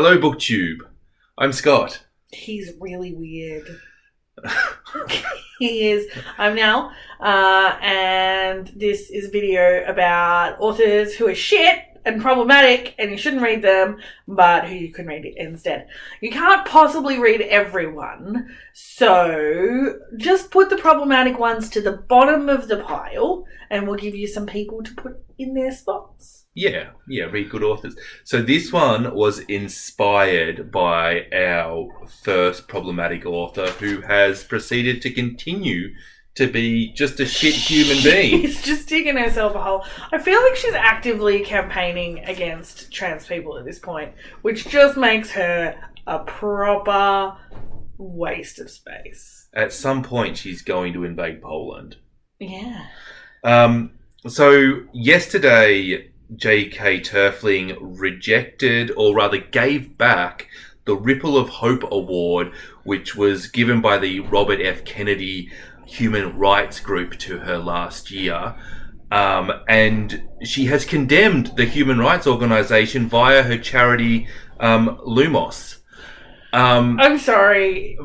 Hello, booktube. I'm Scott. He's really weird. He is. I'm Nelle, and this is a video about authors who are shit and problematic, and you shouldn't read them, but who you can read instead. You can't possibly read everyone, so just put the problematic ones to the bottom of the pile, and we'll give you some people to put in their spots. Yeah, read good authors. So this one was inspired by our first problematic author who has proceeded to continue to be just a shit human being. She's just digging herself a hole. I feel like she's actively campaigning against trans people at this point, which just makes her a proper waste of space. At some point, she's going to invade Poland. Yeah. So yesterday, J.K. Turfling rejected, or rather gave back, the Ripple of Hope Award, which was given by the Robert F. Kennedy Human Rights Group to her last year. And she has condemned the human rights organisation via her charity, Lumos. I'm sorry.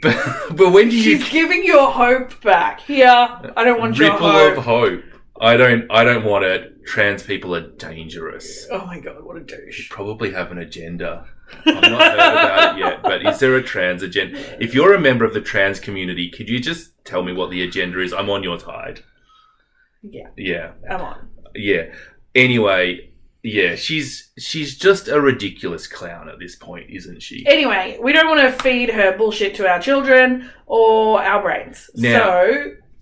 But when did She's giving your hope back. Here, I don't want your hope. Ripple of Hope. I don't want it. Trans people are dangerous. Oh my god, what a douche. You probably have an agenda. I've not heard about it yet, but is there a trans agenda? If you're a member of the trans community, could you just tell me what the agenda is? I'm on your side. Yeah. I'm on. Yeah. Anyway, yeah, she's just a ridiculous clown at this point, isn't she? Anyway, we don't want to feed her bullshit to our children or our brains. Now,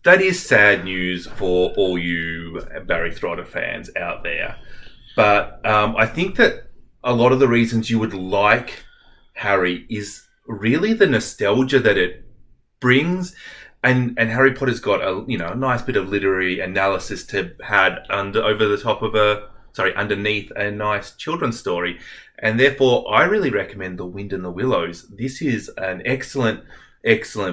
that is sad news for all you Barry Throtter fans out there. But I think that a lot of the reasons you would like Harry is really the nostalgia that it brings. And Harry Potter's got a nice bit of literary analysis to had underneath a nice children's story. And therefore, I really recommend The Wind in the Willows. This is an excellent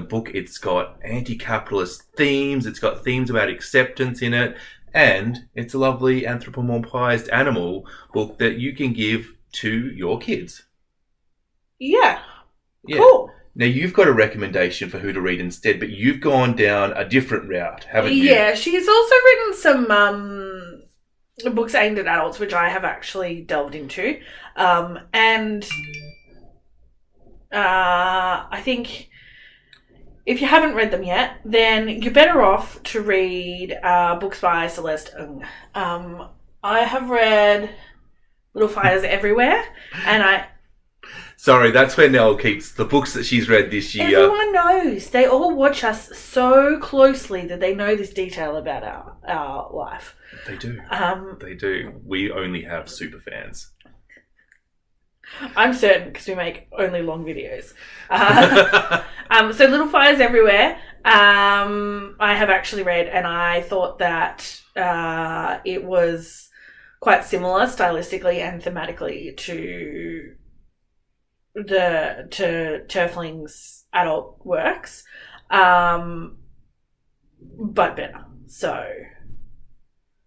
book. It's got anti-capitalist themes. It's got themes about acceptance in it. And it's a lovely anthropomorphized animal book that you can give to your kids. Yeah. Cool. Now, you've got a recommendation for who to read instead, but you've gone down a different route, haven't you? Yeah, she's also written some books aimed at adults, which I have actually delved into. And I think if you haven't read them yet, then you're better off to read books by Celeste Ng. I have read Little Fires Everywhere, and Sorry, that's where Nelle keeps the books that she's read this year. Everyone knows. They all watch us so closely that they know this detail about our life. They do. They do. We only have super fans. I'm certain, because we make only long videos. So Little Fires Everywhere, I have actually read, and I thought that it was quite similar stylistically and thematically to Turfling's adult works, but better. So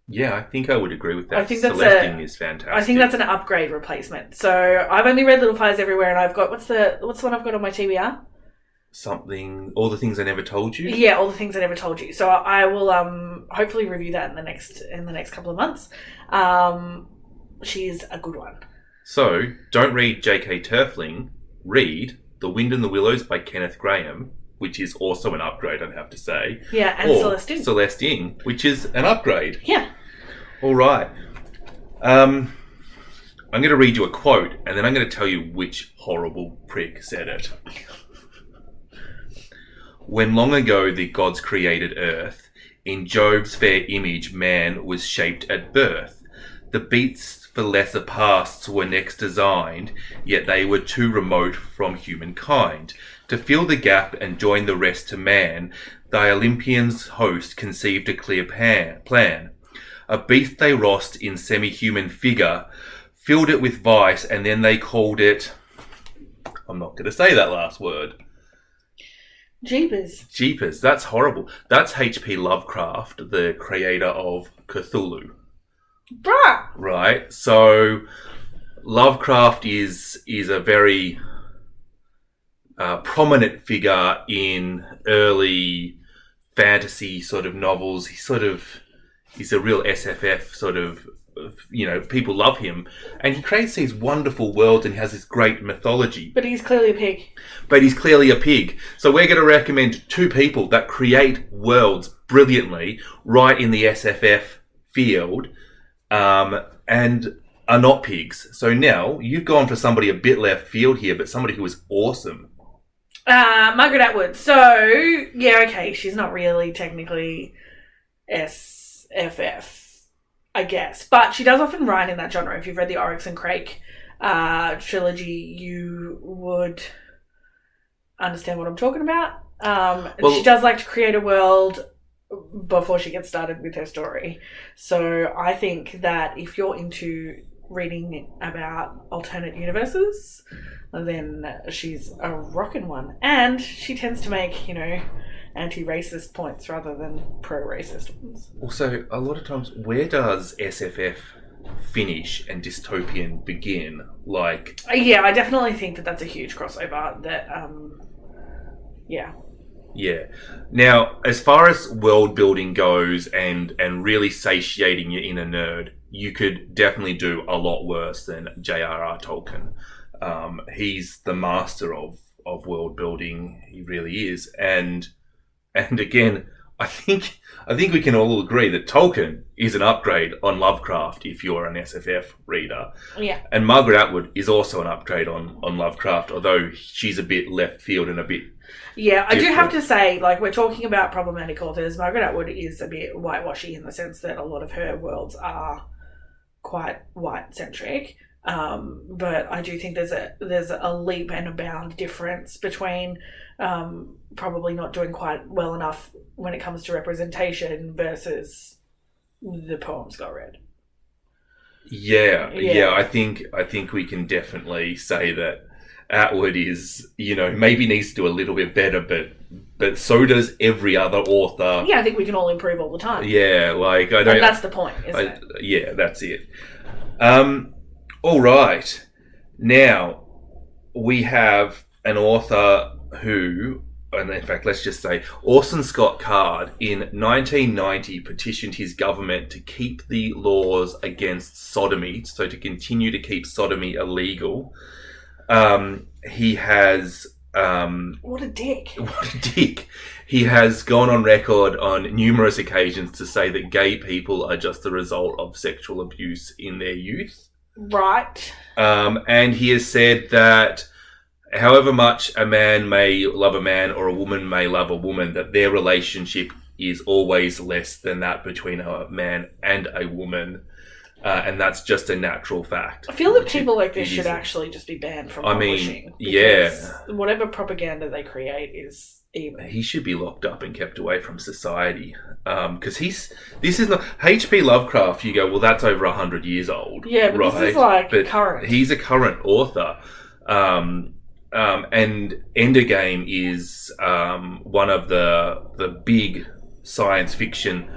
yeah, I think I would agree with that. I think that's Celesting is fantastic. I think that's an upgrade replacement. So I've only read Little Fires Everywhere, and I've got what's the one I've got on my TBR? All the Things I Never Told You. Yeah, All the Things I Never Told You. So I will hopefully review that in the next couple of months. She's a good one. So don't read J.K. Turfling. Read The Wind in the Willows by Kenneth Grahame, which is also an upgrade, I'd have to say. Yeah, and Celeste Ng, which is an upgrade. Yeah. All right. I'm going to read you a quote, and then I'm going to tell you which horrible prick said it. When long ago the gods created earth, in Job's fair image man was shaped at birth. The beasts for lesser pasts were next designed, yet they were too remote from humankind. To fill the gap and join the rest to man, thy Olympian's host conceived a clear plan. A beast they rossed in semi-human figure, filled it with vice, and then they called it... I'm not going to say that last word. Jeepers, that's horrible. That's H.P. Lovecraft, the creator of Cthulhu. Bruh! Right, so Lovecraft is a very prominent figure in early fantasy sort of novels. He's a real SFF sort of, people love him. And he creates these wonderful worlds and he has this great mythology. But he's clearly a pig. So we're going to recommend two people that create worlds brilliantly right in the SFF field and are not pigs. So now you've gone for somebody a bit left field here, but somebody who is awesome. Margaret Atwood. So, yeah, okay, she's not really technically SFF, I guess. But she does often write in that genre. If you've read the Oryx and Crake trilogy, you would understand what I'm talking about. She does like to create a world before she gets started with her story. So I think that if you're into reading about alternate universes, then she's a rockin' one. And she tends to make, anti-racist points rather than pro-racist ones. Also, a lot of times, where does SFF finish and dystopian begin? Yeah, I definitely think that that's a huge crossover. Yeah. Now, as far as world building goes and really satiating your inner nerd, you could definitely do a lot worse than J.R.R. Tolkien. He's the master of world building. He really is. And again, I think we can all agree that Tolkien is an upgrade on Lovecraft if you're an SFF reader. Yeah. And Margaret Atwood is also an upgrade on Lovecraft, although she's a bit left field and a bit Yeah, different. I do have to say, we're talking about problematic authors. Margaret Atwood is a bit whitewashy in the sense that a lot of her worlds are quite white-centric. But I do think there's a leap and a bound difference between probably not doing quite well enough when it comes to representation versus the poems got read. Yeah. I think we can definitely say that Atwood is, maybe needs to do a little bit better, but so does every other author. Yeah, I think we can all improve all the time. Yeah, I don't. And that's the point, isn't it? Yeah, that's it. All right. Now we have an author who, and in fact, let's just say Orson Scott Card in 1990 petitioned his government to keep the laws against sodomy, so to continue to keep sodomy illegal. He has... what a dick. What a dick. He has gone on record on numerous occasions to say that gay people are just the result of sexual abuse in their youth. Right. And he has said that however much a man may love a man or a woman may love a woman, that their relationship is always less than that between a man and a woman. And that's just a natural fact. I feel that people like this should actually just be banned from publishing. Yeah. Whatever propaganda they create is evil. He should be locked up and kept away from society. Because this is not... H.P. Lovecraft, you go, well, that's over 100 years old. Yeah, but right? this is current. He's a current author. And Endergame is one of the big science fiction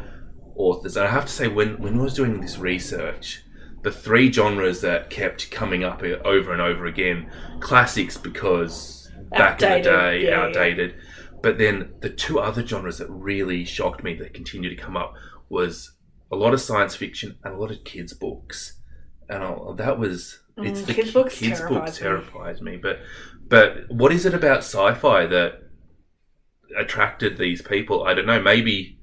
authors. And I have to say, when I was doing this research, the three genres that kept coming up over and over again, classics because back in the day, outdated. Yeah. But then the two other genres that really shocked me that continue to come up was a lot of science fiction and a lot of kids' books. And that was... kids' books terrifies me. But what is it about sci-fi that attracted these people? I don't know. Maybe...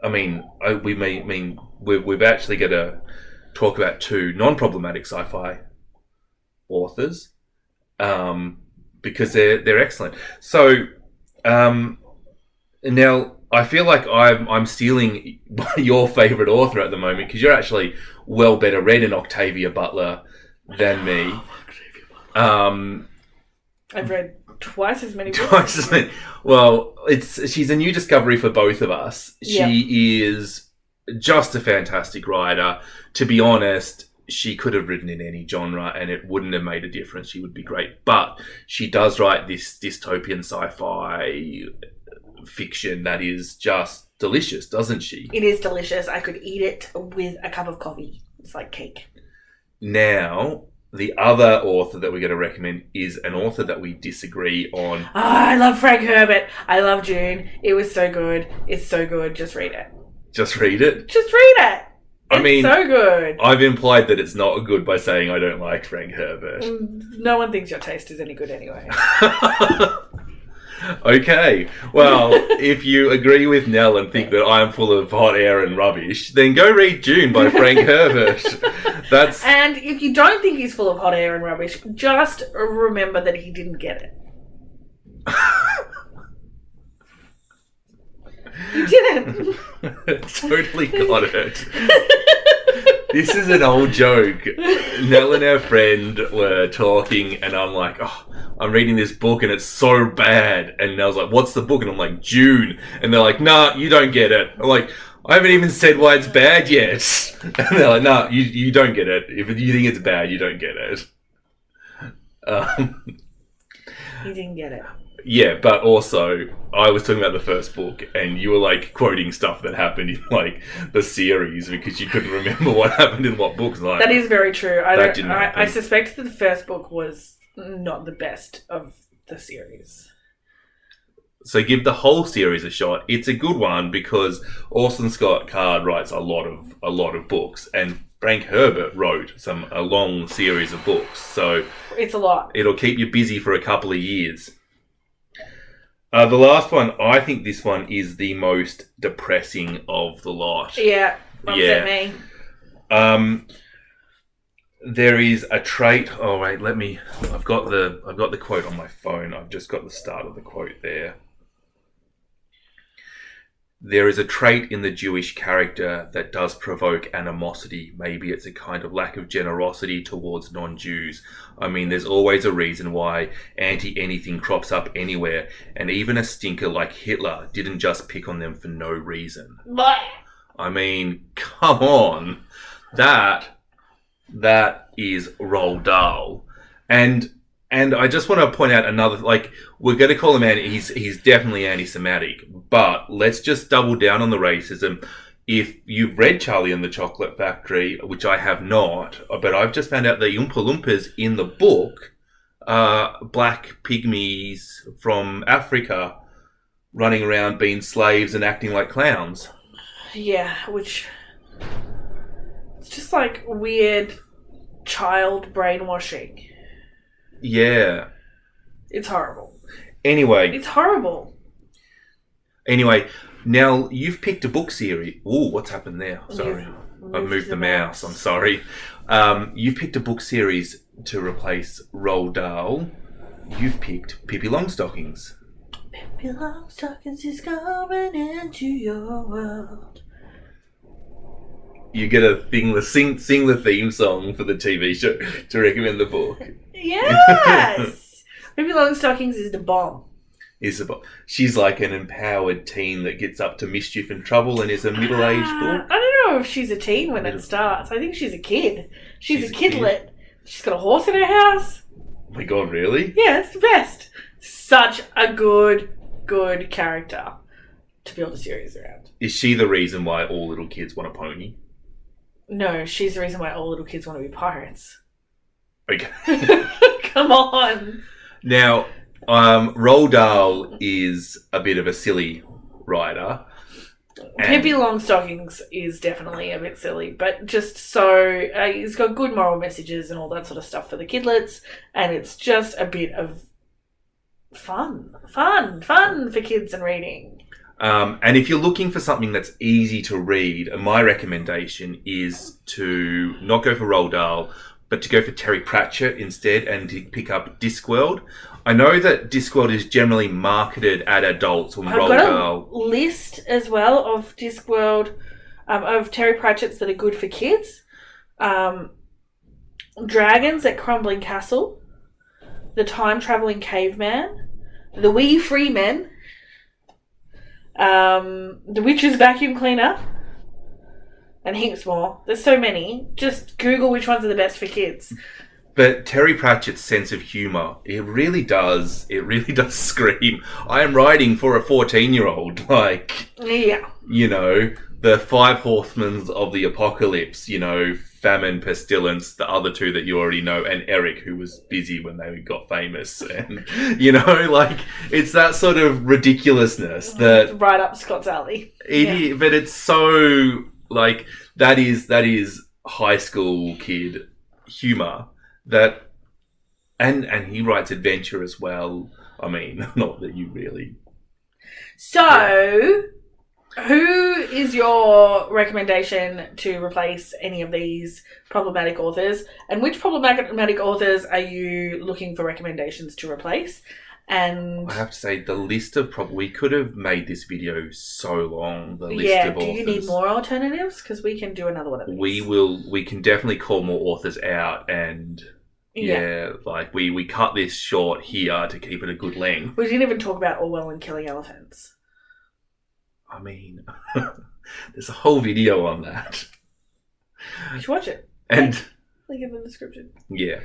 we've actually got to talk about two non-problematic sci-fi authors, because they're excellent. So, now I feel like I'm stealing your favourite author at the moment, because you're actually well better read in Octavia Butler than me. I've read twice as many books. Well, she's a new discovery for both of us. She is just a fantastic writer. To be honest, she could have written in any genre and it wouldn't have made a difference. She would be great. But she does write this dystopian sci-fi fiction that is just delicious, doesn't she? It is delicious. I could eat it with a cup of coffee. It's like cake. now, the other author that we're going to recommend is an author that we disagree on. Oh, I love Frank Herbert. I love June. It was so good. It's so good. Just read it. Just read it? Just read it. It's so good. I've implied that it's not good by saying I don't like Frank Herbert. No one thinks your taste is any good anyway. Okay. Well, if you agree with Nell and think that I'm full of hot air and rubbish, then go read June by Frank Herbert. And if you don't think he's full of hot air and rubbish, just remember that he didn't get it. You didn't. Totally got it. This is an old joke. Nell and her friend were talking, and I'm like, oh, I'm reading this book and it's so bad. And Nell's like, what's the book? And I'm like, June. And they're like, nah, you don't get it. I'm like, I haven't even said why it's bad yet. And they're like, nah, you don't get it. If you think it's bad, you don't get it. You didn't get it. Yeah, but also, I was talking about the first book, and you were, like, quoting stuff that happened in, like, the series because you couldn't remember what happened in what books. Like, that is very true. I suspect that the first book was not the best of the series. So give the whole series a shot. It's a good one because Orson Scott Card writes a lot of books, and Frank Herbert wrote a long series of books. So it's a lot. It'll keep you busy for a couple of years. The last one, I think this one is the most depressing of the lot. Yeah, upset me. There is a trait. Oh wait, I've got the quote on my phone. I've just got the start of the quote there. There is a trait in the Jewish character that does provoke animosity. Maybe it's a kind of lack of generosity towards non-Jews. I mean, there's always a reason why anti-anything crops up anywhere, and even a stinker like Hitler didn't just pick on them for no reason. I mean, come on. That is Roald Dahl. And I just want to point out another, like, we're going to call him he's definitely anti-Semitic, but let's just double down on the racism. If you've read Charlie and the Chocolate Factory, which I have not, but I've just found out the Oompa Loompas in the book are black pygmies from Africa running around being slaves and acting like clowns. Yeah, which, it's just like weird child brainwashing. Yeah. It's horrible. Anyway. It's horrible. Anyway, now you've picked a book series. Ooh, what's happened there? Sorry. I've moved the mouse. I'm sorry. You've picked a book series to replace Roald Dahl. You've picked Pippi Longstockings. Pippi Longstockings is coming into your world. You get a thing to sing the theme song for the TV show to recommend the book. Yes! Pippi Longstockings is the bomb. She's like an empowered teen that gets up to mischief and trouble and is a middle-aged book. I don't know if she's a teen when it starts. I think she's a kid. She's a kidlet. She's got a horse in her house. Oh my God, really? Yeah, it's the best. Such a good character to build a series around. Is she the reason why all little kids want a pony? No, she's the reason why all little kids want to be pirates. Okay. Come on. Now, Roald Dahl is a bit of a silly writer. Pippi Longstockings is definitely a bit silly, but just so... he's got good moral messages and all that sort of stuff for the kidlets, and it's just a bit of fun for kids and reading. And if you're looking for something that's easy to read, my recommendation is to not go for Roald Dahl, but to go for Terry Pratchett instead and to pick up Discworld. I know that Discworld is generally marketed at adults on Roald Dahl. I've got a list as well of Discworld, of Terry Pratchett's that are good for kids. Dragons at Crumbling Castle, The Time-Travelling Caveman, The Wee Free Men, The Witch's Vacuum Cleaner, and heaps more. There's so many. Just Google which ones are the best for kids. But Terry Pratchett's sense of humour, it really does scream, I am writing for a 14-year-old. Like, yeah. You know, the 5 horsemen of the apocalypse, you know, Famine, Pestilence, the other two that you already know, and Eric, who was busy when they got famous. And, like, it's that sort of ridiculousness that... Right up Scott's alley. But it's so, like, that is high school kid humour that... And he writes adventure as well. I mean, not that you really... So... Who is your recommendation to replace any of these problematic authors? And which problematic authors are you looking for recommendations to replace? And I have to say, the list of we could have made this video so long. The list of authors. Do you need more alternatives? Because we can do another one of these. We can definitely call more authors out and... Yeah, like we cut this short here to keep it a good length. We didn't even talk about Orwell and killing elephants. I mean, there's a whole video on that. You should watch it. And link in the description. Yeah.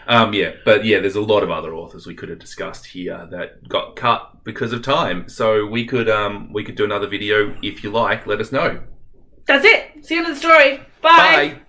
But there's a lot of other authors we could have discussed here that got cut because of time. So we could do another video if you like. Let us know. That's it. See you in the story. Bye. Bye.